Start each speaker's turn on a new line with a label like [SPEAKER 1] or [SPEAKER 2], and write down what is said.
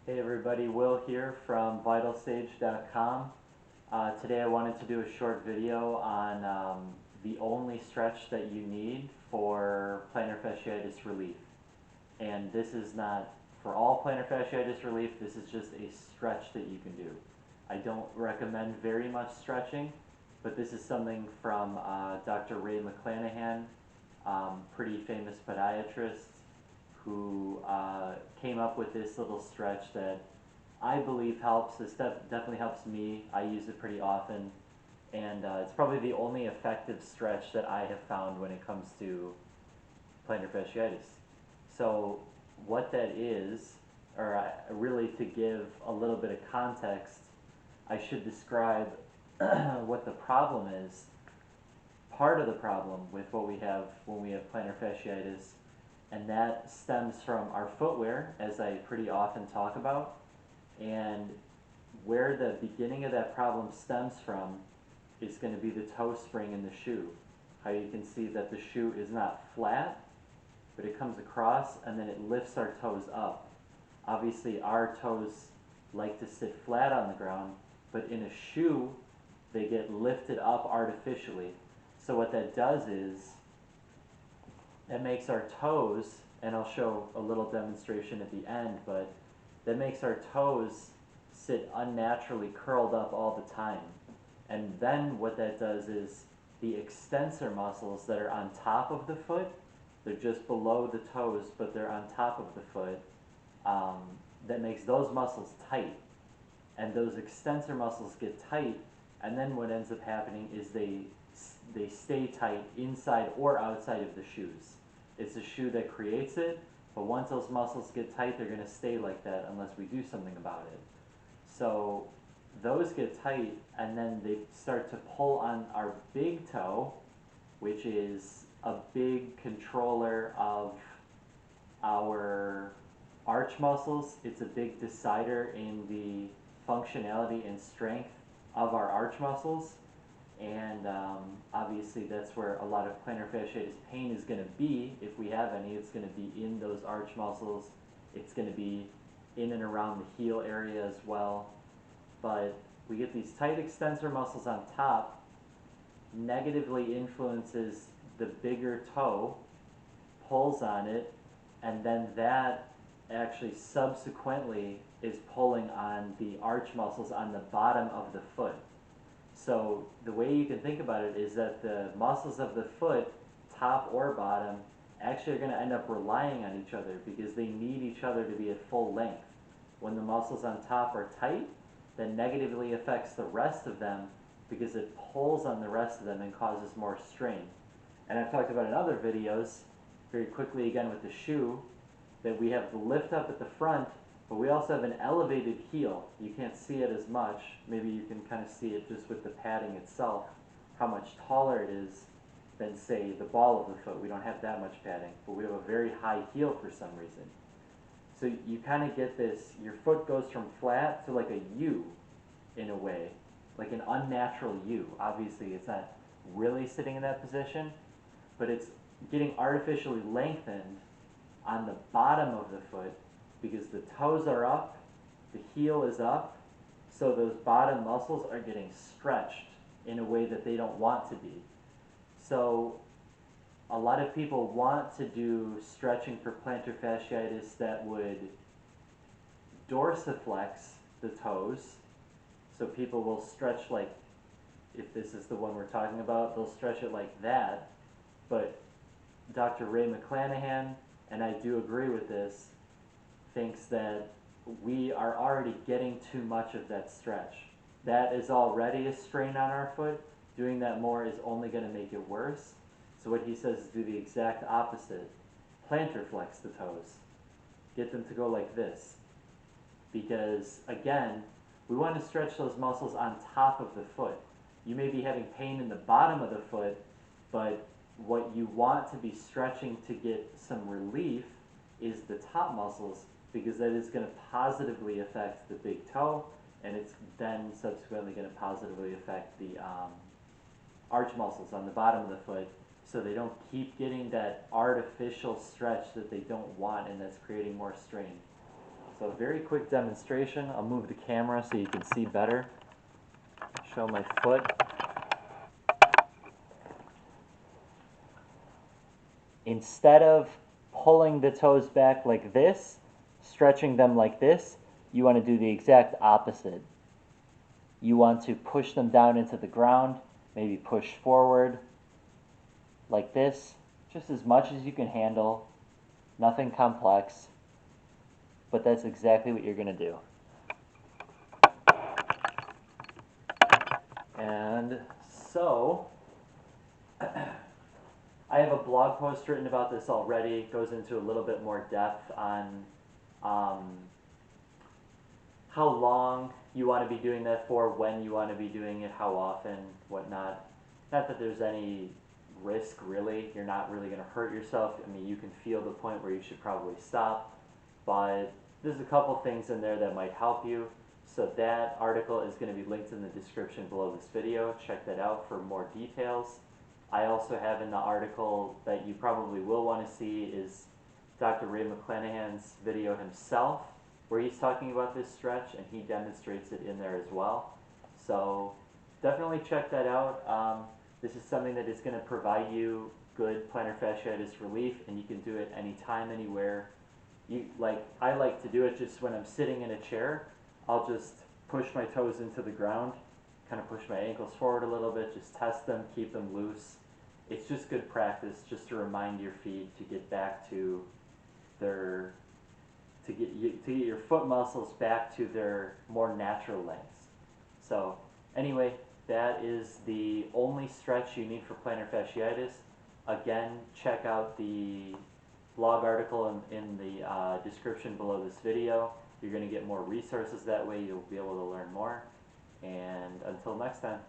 [SPEAKER 1] Hey everybody, Will here from vitalstage.com. Today I wanted to do a short video on the only stretch that you need for plantar fasciitis relief. And this is not for all plantar fasciitis relief, this is just a stretch that you can do. I don't recommend very much stretching, but this is something from Dr. Ray McClanahan, pretty famous podiatrist, who came up with this little stretch that I believe helps. This definitely helps me. I use it pretty often, and it's probably the only effective stretch that I have found when it comes to plantar fasciitis. So what that is, or really to give a little bit of context, I should describe what the problem is. Part of the problem with what we have when we have plantar fasciitis, and that stems from our footwear, as I pretty often talk about. And where the beginning of that problem stems from is going to be the toe spring in the shoe. How you can see that the shoe is not flat, but it comes across and then it lifts our toes up. Obviously our toes like to sit flat on the ground, but in a shoe they get lifted up artificially. So what that does is that makes our toes, and I'll show a little demonstration at the end, but that makes our toes sit unnaturally curled up all the time. And then what that does is the extensor muscles that are on top of the foot, they're just below the toes, but they're on top of the foot, that makes those muscles tight. And those extensor muscles get tight, and then what ends up happening is they stay tight inside or outside of the shoes. It's the shoe that creates it, but once those muscles get tight, they're going to stay like that unless we do something about it. So those get tight, and then they start to pull on our big toe, which is a big controller of our arch muscles. It's a big decider in the functionality and strength of our arch muscles. And obviously that's where a lot of plantar fasciitis pain is going to be, if we have any. It's going to be in those arch muscles. It's going to be in and around the heel area as well. But we get these tight extensor muscles on top, negatively influences the bigger toe, pulls on it, and then that actually subsequently is pulling on the arch muscles on the bottom of the foot. So the way you can think about it is that the muscles of the foot, top or bottom, actually are going to end up relying on each other because they need each other to be at full length. When the muscles on top are tight, that negatively affects the rest of them because it pulls on the rest of them and causes more strain. And I've talked about in other videos, very quickly again with the shoe, that we have the lift up at the front, but we also have an elevated heel. You can't see it as much. Maybe you can kind of see it just with the padding itself, how much taller it is than, say, the ball of the foot. We don't have that much padding, but we have a very high heel for some reason. So you kind of get this, your foot goes from flat to like a U in a way, like an unnatural U. Obviously it's not really sitting in that position, but it's getting artificially lengthened on the bottom of the foot because the toes are up, the heel is up, so those bottom muscles are getting stretched in a way that they don't want to be. So a lot of people want to do stretching for plantar fasciitis that would dorsiflex the toes. So people will stretch like, if this is the one we're talking about, they'll stretch it like that. But Dr. Ray McClanahan, and I do agree with this, thinks that we are already getting too much of that stretch. That is already a strain on our foot. Doing that more is only going to make it worse. So what he says is do the exact opposite. Plantar flex the toes. Get them to go like this. Because, again, we want to stretch those muscles on top of the foot. You may be having pain in the bottom of the foot, but what you want to be stretching to get some relief is the top muscles, because that is going to positively affect the big toe, and it's then subsequently going to positively affect the arch muscles on the bottom of the foot, so they don't keep getting that artificial stretch that they don't want and that's creating more strain. So very quick demonstration. I'll move the camera so you can see better. Show my foot. Instead of pulling the toes back like this, stretching them like this, you want to do the exact opposite. You want to push them down into the ground, maybe push forward like this, just as much as you can handle, nothing complex, but that's exactly what you're going to do. And so, I have a blog post written about this already. It goes into a little bit more depth on how long you want to be doing that for, when you want to be doing it, how often, whatnot. Not that there's any risk, really. You're not really going to hurt yourself. I mean, you can feel the point where you should probably stop, but there's a couple things in there that might help you. So that article is going to be linked in the description below this video. Check that out for more details. I also have in the article that you probably will want to see is Dr. Ray McClanahan's video himself, where he's talking about this stretch, and he demonstrates it in there as well. So definitely check that out. This is something that is going to provide you good plantar fasciitis relief, and you can do it anytime, anywhere. I like to do it just when I'm sitting in a chair. I'll just push my toes into the ground, kind of push my ankles forward a little bit, just test them, keep them loose. It's just good practice just to remind your feet to get back to their, to get your foot muscles back to their more natural lengths. So anyway, that is the only stretch you need for plantar fasciitis. Again, check out the blog article in the description below this video. You're going to get more resources that way. You'll be able to learn more. And until next time.